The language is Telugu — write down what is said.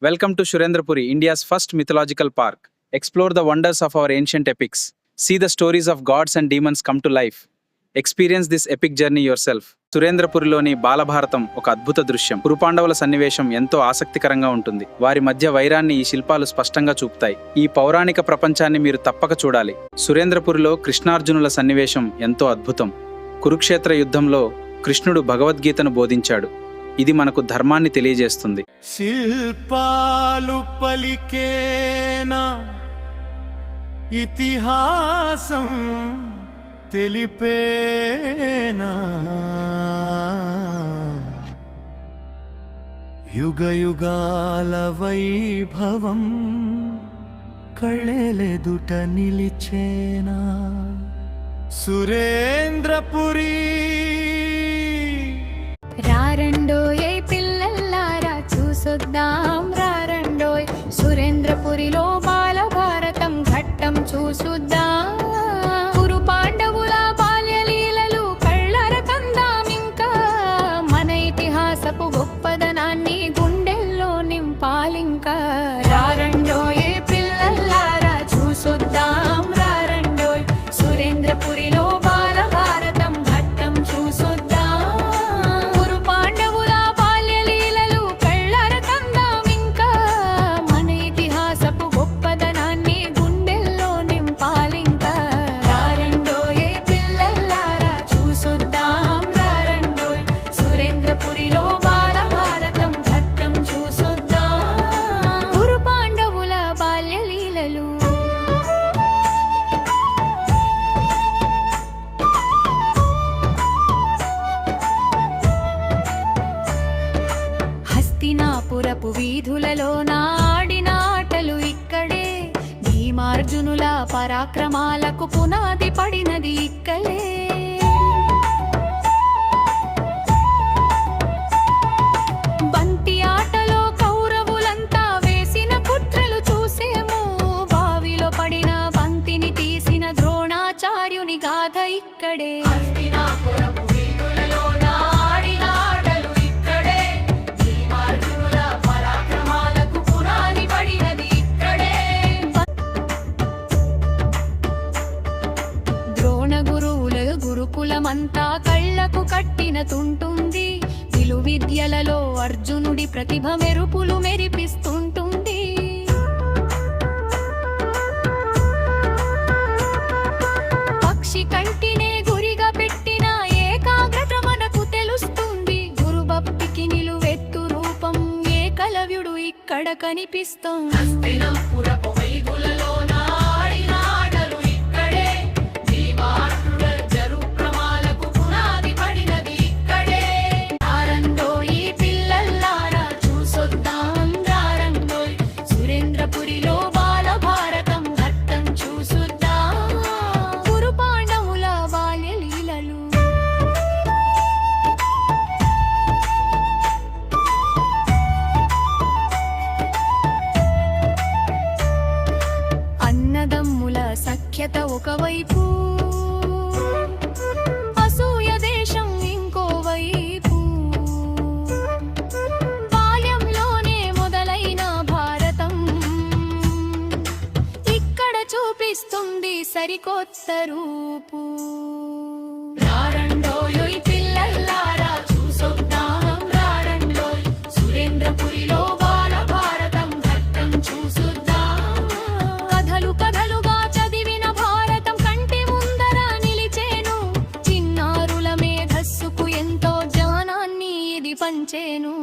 Welcome to Surendrapuri, India's first mythological park. Explore the wonders of our ancient epics. See the stories of gods and demons come to life. Experience this epic journey yourself. సురేంద్రపురిలోని Balabharatam ఒక అద్భుత దృశ్యం. కురుపాండవుల సన్నివేశం ఎంతో ఆసక్తికరంగా ఉంటుంది. వారి మధ్య వైరాన్ని ఈ శిల్పాలు స్పష్టంగా చూపుతాయి. ఈ పౌరాణిక ప్రపంచాన్ని మీరు తప్పక చూడాలి. సురేంద్రపురిలో కృష్ణార్జునుల సన్నివేశం ఎంతో అద్భుతం. కురుక్షేత్ర యుద్ధంలో కృష్ణుడు భగవద్గీతను బోధించాడు. ఇది మనకు ధర్మాన్ని తెలియజేస్తుంది. శిల్పాలు పలికేనా ఇతిహాసం తెలిపేనా యుగ యుగాల వైభవం కళ్ళెదుట నిలిచేనా సురేంద్రపురి రారండోయ్ పిల్లల్లారా చూసొద్దాం రారండోయ్ సురేంద్రపురిలో బాలభారతం ఘట్టం చూసుద్దాం కురు పాండవుల బాల్యలీలలు కళ్ళర కందాం ఇంకా మన ఇతిహాసపు గొప్పదనాన్ని గుండెల్లో నింపాలింకా రారండోయ్ పిల్లల్లారా చూసొద్దాం రారండోయ్ సురేంద్రపురిలో బాలభారతం ఘట్టం చూసొద్దాం హస్తినాపురపు వీధులలో ఆడిన ఆటలు ఇక్కడే భీమార్జునుల పరాక్రమాలకు పునాది పడినది ఇక్కడే బంతి ఆటలో కౌరవులంతా వేసిన కుట్రలు చూసేము బావిలో పడిన బంతిని తీసిన ద్రోణాచార్యుని గాథ ఇక్కడే హస్తినాపురపు వీధులలో ఆడిన ఆటలు ఇక్కడే భీమార్జునుల పరాక్రమాలకు పునాది పడినది ఇక్కడే ద్రోణ గురువుల గురుకులమంతా కళ్ళకు కట్టిన తుంటుంది విలువిద్యలలో అర్జునుడి ప్రతిభ మెరుపులు మెరిపిస్తుంటుంది పక్షి కంటినే గురిగా పెట్టిన ఏకాగ్రత మనకు తెలుస్తుంది గురుభక్తికి నిలువెత్తు రూపం ఏకలవ్యుడు ఇక్కడ కనిపిస్తుంది సఖ్యత ఒకవైపు అసూయ దేశం ఇంకోవైపు బాల్యంలోనే మొదలైన భారతం ఇక్కడ చూపిస్తుంది సరికొత్త రూపు రారండోయ్ పిల్లల్లారా చూసొద్దాం రారండోయ్ సురేంద్రపురిలో బాలభారతం ఘట్టం చూసొద్దాం కథలు కథలుగా చదివిన భారతం కంటి ముందర నిలిచేను చిన్నారుల మేధస్సుకు ఎంతో జ్ఞానాన్ని ఇది పంచేను